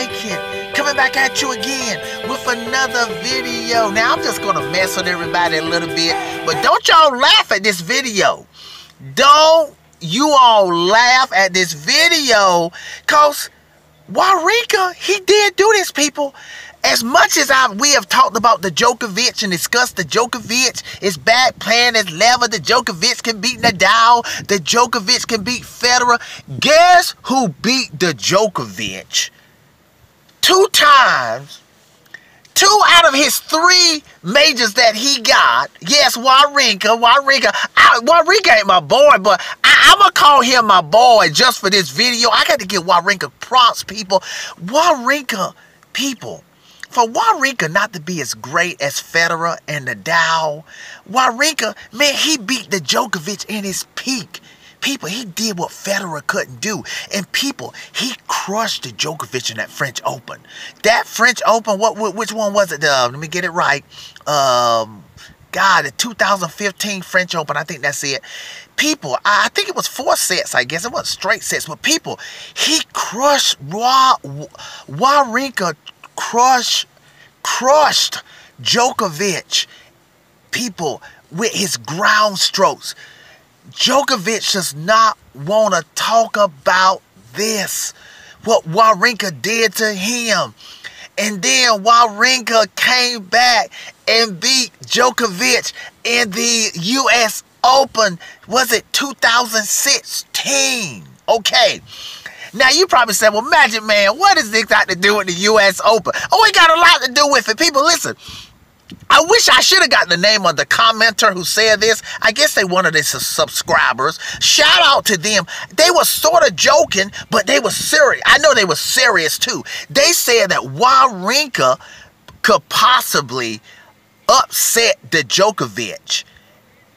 like it. Coming back at you again with another video. Now, I'm just going to mess with everybody a little bit, but don't y'all laugh at this video. Don't you all laugh at this video, because Wawrinka, he did do this, people. As much as we have talked about the Djokovic and discussed the Djokovic is back playing his level, the Djokovic can beat Nadal, the Djokovic can beat Federer. Guess who beat the Djokovic 2 times? 2 out of his 3 majors that he got. Yes, Wawrinka. Wawrinka ain't my boy, but I'm going to call him my boy just for this video. I got to give Wawrinka props, people. Wawrinka, people. For Wawrinka not to be as great as Federer and Nadal, Wawrinka, man, he beat the Djokovic in his peak. People, he did what Federer couldn't do. And people, he crushed the Djokovic in that French Open. That French Open, which one was it? Let me get it right. The 2015 French Open, I think that's it. People, I think it was 4 sets, I guess. It wasn't straight sets. But people, he crushed Wawrinka. Crushed Djokovic, people, with his ground strokes. Djokovic does not want to talk about this, what Wawrinka did to him. And then Wawrinka came back and beat Djokovic in the U.S. Open. Was it 2016? Okay. Now, you probably said, well, Magic Man, what does this got to do with the U.S. Open? Oh, it got a lot to do with it. People, listen. I wish I should have got the name of the commenter who said this. I guess they wanted his subscribers. Shout out to them. They were sort of joking, but they were serious. I know they were serious, too. They said that Wawrinka could possibly upset the Djokovic.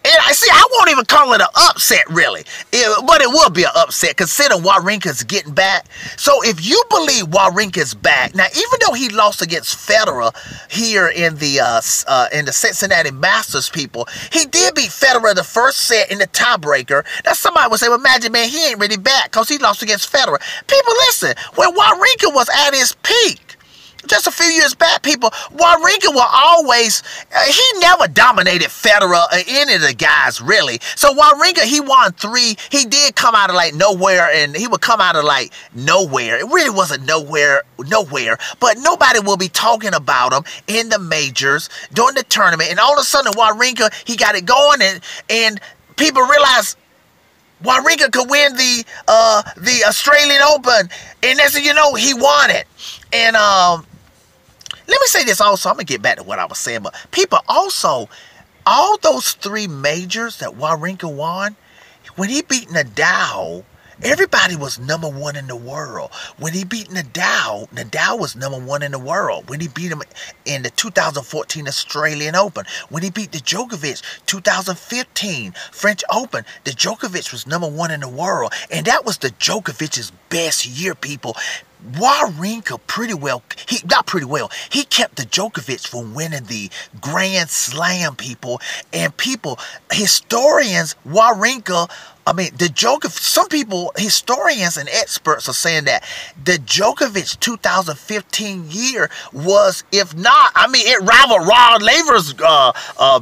And I won't even call it an upset, really. But it will be an upset, considering Wawrinka's getting back. So if you believe Wawrinka's back, now, even though he lost against Federer here in the Cincinnati Masters, people, he did beat Federer the first set in the tiebreaker. Now, somebody would say, well, Magic Man, he ain't really back because he lost against Federer. People, listen, when Wawrinka was at his peak, just a few years back, people, Wawrinka will always, he never dominated Federer or any of the guys, really. So Wawrinka, he won 3. He did come out of like nowhere, and he would come out of like nowhere. It really wasn't nowhere. But nobody will be talking about him in the majors during the tournament. And all of a sudden, Wawrinka, he got it going, and people realized Wawrinka could win the Australian Open. And that's, you know, he won it. And let me say this also. I'm going to get back to what I was saying. But people, also, all those 3 majors that Wawrinka won, when he beat Nadal, everybody was #1 in the world. When he beat Nadal, Nadal was #1 in the world. When he beat him in the 2014 Australian Open. When he beat the Djokovic 2015 French Open, the Djokovic was #1 in the world. And that was the Djokovic's best year, people. Wawrinka he kept the Djokovic from winning the Grand Slam, people. And people, historians, Wawrinka, the Djokovic, some people, historians and experts are saying that the Djokovic 2015 year was, if not, it rivaled Rod Laver's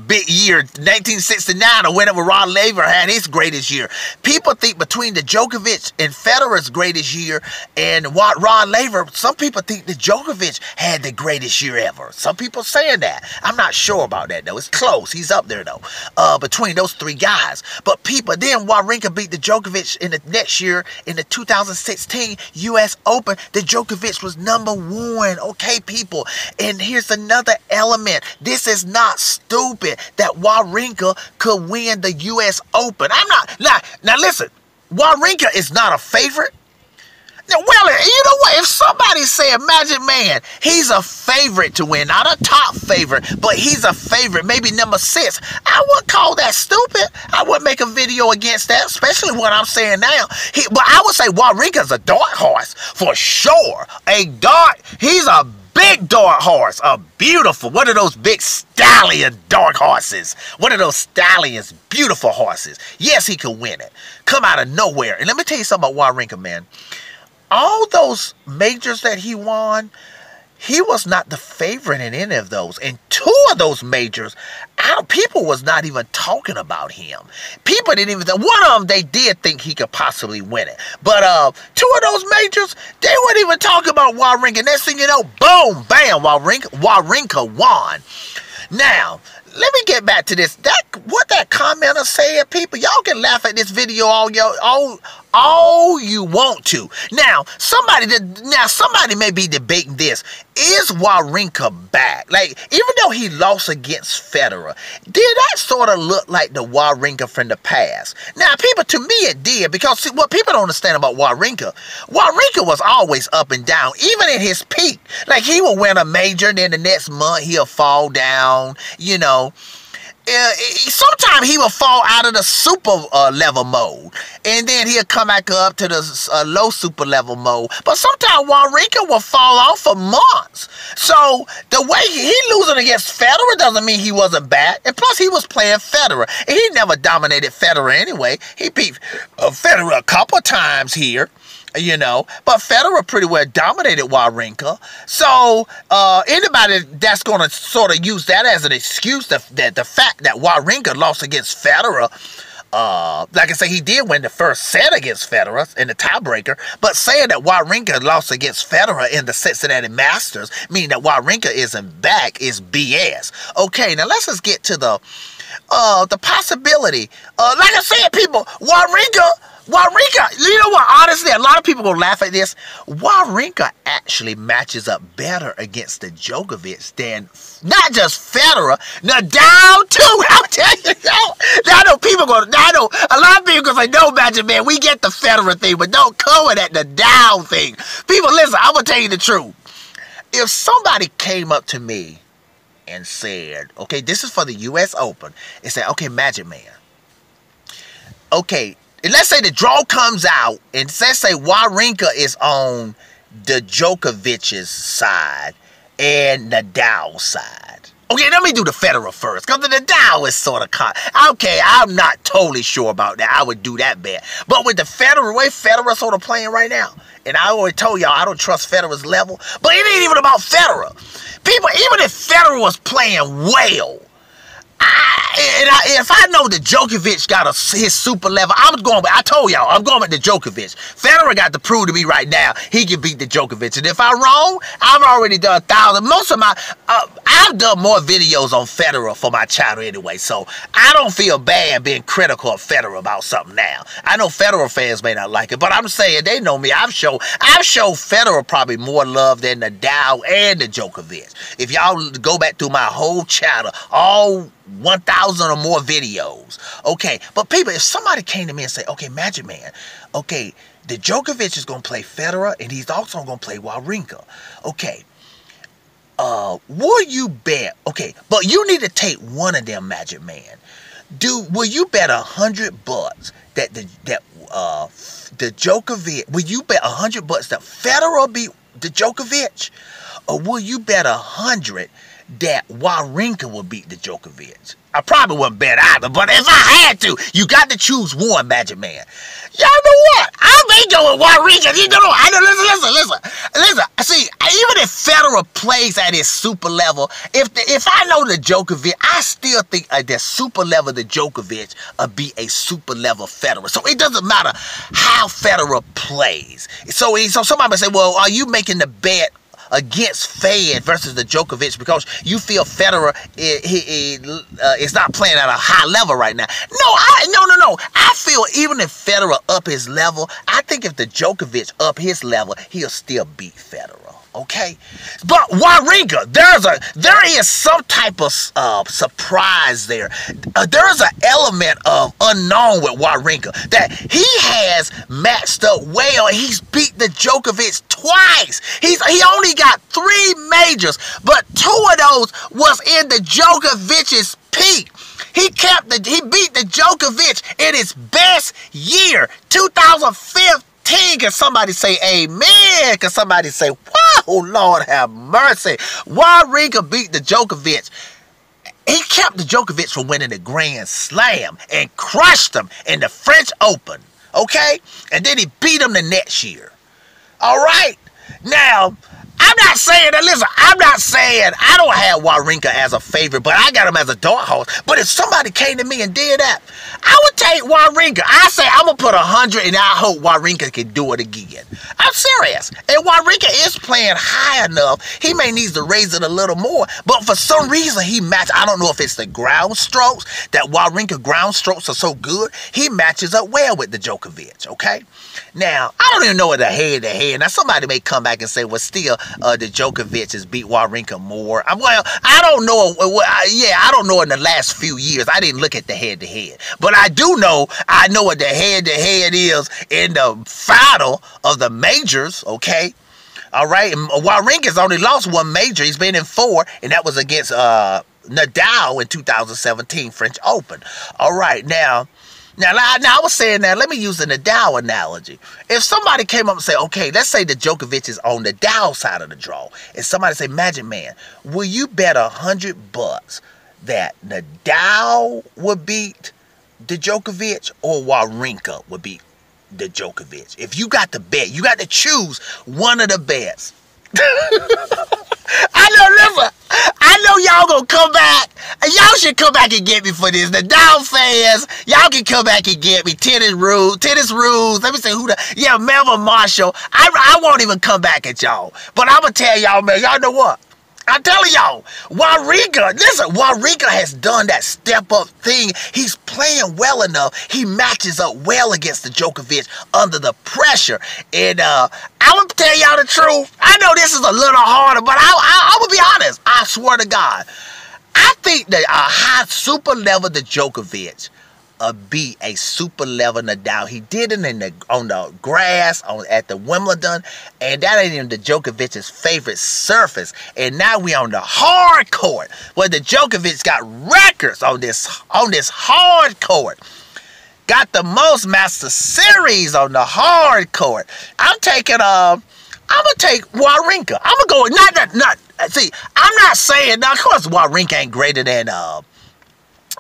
big year, 1969, or whenever Rod Laver had his greatest year. People think between the Djokovic and Federer's greatest year and Rod Laver, some people think the Djokovic had the greatest year ever. Some people saying that. I'm not sure about that, though. It's close. He's up there, though, between those 3 guys. But people, then Wawrinka beat the Djokovic in the next year in the 2016 U.S. Open. The Djokovic was #1. Okay, people. And here's another element. This is not stupid that Wawrinka could win the U.S. Open. Now listen, Wawrinka is not a favorite. Now, well, you know what? If somebody said, Magic Man, he's a favorite to win, not a top favorite, but he's a favorite, maybe #6, I wouldn't call that stupid. I wouldn't make a video against that, especially what I'm saying now. But I would say Wawrinka's a dark horse, for sure. He's a big dark horse, a beautiful, one of those big stallion dark horses. One of those stallions, beautiful horses. Yes, he could win it. Come out of nowhere. And let me tell you something about Wawrinka, man. all those majors that he won, he was not the favorite in any of those. In 2 of those majors, people was not even talking about him. People didn't even. One of them, they did think he could possibly win it. But 2 of those majors, they weren't even talking about Wawrinka. Next thing you know, boom, bam, Wawrinka won. Now, let me get back to this. What that commenter said, people, y'all can laugh at this video all you want to. Now, somebody may be debating this. Is Wawrinka back? Like, even though he lost against Federer, did that sort of look like the Wawrinka from the past? Now, people, to me it did, because see, what people don't understand about Wawrinka was always up and down, even in his peak. Like, he will win a major, then the next month he'll fall down, you know. Sometimes he will fall out of the super level mode, and then he'll come back up to the low super level mode. But sometimes Wawrinka will fall off for months. So the way he losing against Federer doesn't mean he wasn't bad. And plus, he was playing Federer, and he never dominated Federer anyway. He beat Federer a couple times here, you know, but Federer pretty well dominated Wawrinka. So anybody that's going to sort of use that as an excuse, that the fact that Wawrinka lost against Federer, like I say, he did win the first set against Federer in the tiebreaker, but saying that Wawrinka lost against Federer in the Cincinnati Masters, meaning that Wawrinka isn't back, is BS. Okay, now let's just get to the possibility. Like I said, people, Wawrinka, you know what, honestly, a lot of people will laugh at this. Wawrinka actually matches up better against the Djokovic than not just Federer, Nadal too. I'm telling you, now I know a lot of people gonna say, no, Magic Man, we get the Federer thing, but don't cover that Nadal thing. People, listen, I'm gonna tell you the truth. If somebody came up to me and said, okay, this is for the U.S. Open, and said, okay, Magic Man, okay, and let's say the draw comes out, and let's say Wawrinka is on the Djokovic's side and Nadal's side. Okay, let me do the Federer first, because the Nadal is sort of okay, I'm not totally sure about that. I would do that bet. But with the Federer, way Federer's sort of playing right now, and I already told y'all I don't trust Federer's level, but it ain't even about Federer. People, even if Federer was playing well, if I know that Djokovic got his super level, I told y'all, I'm going with the Djokovic. Federer got to prove to me right now he can beat the Djokovic. And if I'm wrong, I've already done 1,000. Most of my, I've done more videos on Federer for my channel anyway, so I don't feel bad being critical of Federer about something now. I know Federer fans may not like it, but I'm saying they know me. I've showed Federer probably more love than Nadal and the Djokovic. If y'all go back through my whole channel, all 1,000 or more videos. Okay, but people, if somebody came to me and say, okay, Magic Man, okay, the Djokovic is going to play Federer, and he's also going to play Wawrinka. Okay, will you bet? Okay, but you need to take one of them, Magic Man. Will you bet $100 that the Djokovic? Will you bet $100 that Federer beat the Djokovic, or will you bet 100 that Wawrinka will beat the Djokovic? I probably wouldn't bet either, but if I had to, you got to choose one, Magic Man. Y'all know what? I may go with Wawrinka. You know, listen. See, even if Federer plays at his super level, if I know the Djokovic, I still think that super level the Djokovic be a super level Federer. So it doesn't matter how Federer plays. So somebody might say, well, are you making the bet against Fed versus the Djokovic because you feel Federer is not playing at a high level right now? No. I feel even if Federer up his level, I think if the Djokovic up his level, he'll still beat Federer. Okay, but Wawrinka, there is some type of surprise there. There's an element of unknown with Wawrinka that he has matched up well. He's beat the Djokovic twice. He only got 3 majors, but 2 of those was in the Djokovic's peak. He beat the Djokovic in his best year, 2015. Can somebody say amen? Can somebody say, wow, Lord have mercy? Wawrinka beat the Djokovic. He kept the Djokovic from winning the Grand Slam and crushed him in the French Open. Okay? And then he beat him the next year. All right. Now, I'm not saying that, listen, I'm not saying I don't have Wawrinka as a favorite, but I got him as a dark horse. But if somebody came to me and did that, I would take Wawrinka. I say I'm going to put 100 and I hope Wawrinka can do it again. I'm serious. And Wawrinka is playing high enough. He may need to raise it a little more, but for some reason he matches. I don't know if it's the ground strokes, that Wawrinka ground strokes are so good. He matches up well with the Djokovic, okay? Now, I don't even know what the head-to-head. Now, somebody may come back and say, well, still, the Djokovic has beat Wawrinka more. Well, I don't know. I don't know in the last few years. I didn't look at the head-to-head. But I do know, I know what the head-to-head is in the final of the majors, okay? All right? And Wawrinka's only lost one major. He's been in 4, and that was against Nadal in 2017 French Open. All right, now I was saying that, let me use the Nadal analogy. If somebody came up and said, okay, let's say the Djokovic is on the Nadal side of the draw, and somebody say, Magic Man, will you bet $100 that Nadal would beat the Djokovic or Wawrinka would beat the Djokovic? If you got to bet, you got to choose one of the bets. I know y'all gonna come back, and y'all should come back and get me for this. The Dow fans, y'all can come back and get me. Tennis rules. Let me say Melvin Marshall. I won't even come back at y'all, but I'm gonna tell y'all, man. Y'all know what? I'm telling y'all, Wawrinka has done that step-up thing. He's playing well enough. He matches up well against the Djokovic under the pressure. And I'm going to tell y'all the truth. I know this is a little harder, but I will be honest. I swear to God. I think that a high super level the Djokovic beat a super level Nadal. He did it on the grass at the Wimbledon, and that ain't even the Djokovic's favorite surface. And now we on the hard court, where the Djokovic got records on this hard court. Got the most Master Series on the hard court. I'm gonna take Wawrinka. I'm gonna go. See, I'm not saying now. Of course, Wawrinka ain't greater than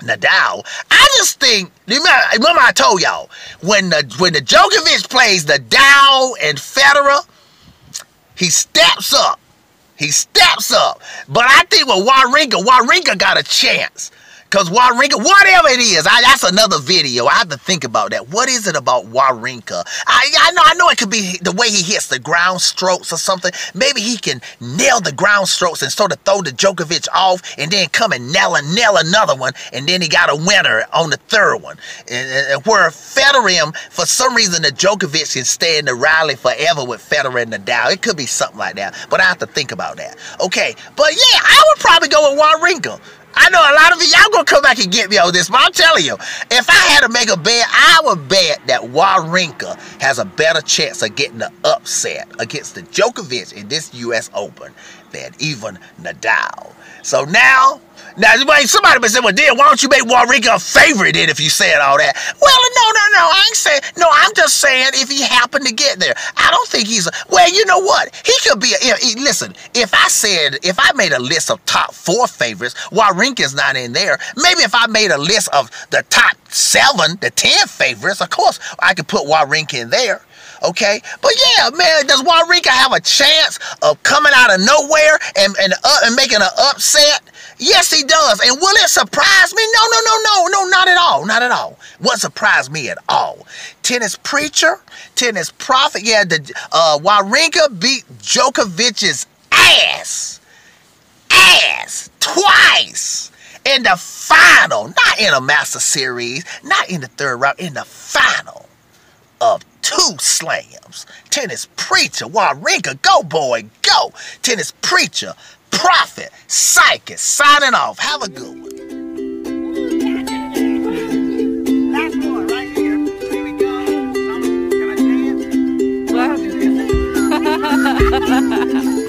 Nadal. I just think, remember I told y'all, when the Djokovic plays Nadal and Federer, he steps up. But I think with Wawrinka got a chance. Because Wawrinka, whatever it is, that's another video. I have to think about that. What is it about Wawrinka? I know it could be the way he hits the ground strokes or something. Maybe he can nail the ground strokes and sort of throw the Djokovic off and then come and nail another one, and then he got a winner on the third one. And where Federer, for some reason, the Djokovic can stay in the rally forever with Federer and Nadal. It could be something like that, but I have to think about that. Okay, but yeah, I would probably go with Wawrinka. I know a lot of y'all gonna come back and get me on this, but I'm telling you, if I had to make a bet, I would bet that Wawrinka has a better chance of getting the upset against the Djokovic in this U.S. Open than even Nadal. So now somebody may say, well, then why don't you make Wawrinka a favorite then if you said all that? Well, no, I ain't saying, no, I'm just saying if he happened to get there. I don't think well, you know what? He could be, listen, if I made a list of top 4 favorites, Wawrinka's not in there. Maybe if I made a list of the top 7, the 10 favorites, of course, I could put Wawrinka in there. Okay, but yeah, man, does Wawrinka have a chance of coming out of nowhere and making an upset? Yes, he does. And will it surprise me? No, not at all. Not at all. Won't surprise me at all. Tennis preacher, tennis prophet. Yeah, Wawrinka beat Djokovic's ass twice in the final. Not in a Master Series, not in the third round, in the final of 2 slams. Tennis preacher, Wawrinka, go boy, go. Tennis preacher, prophet, psychic, signing off. Have a good one. Last one right here. Here we go. Can I dance?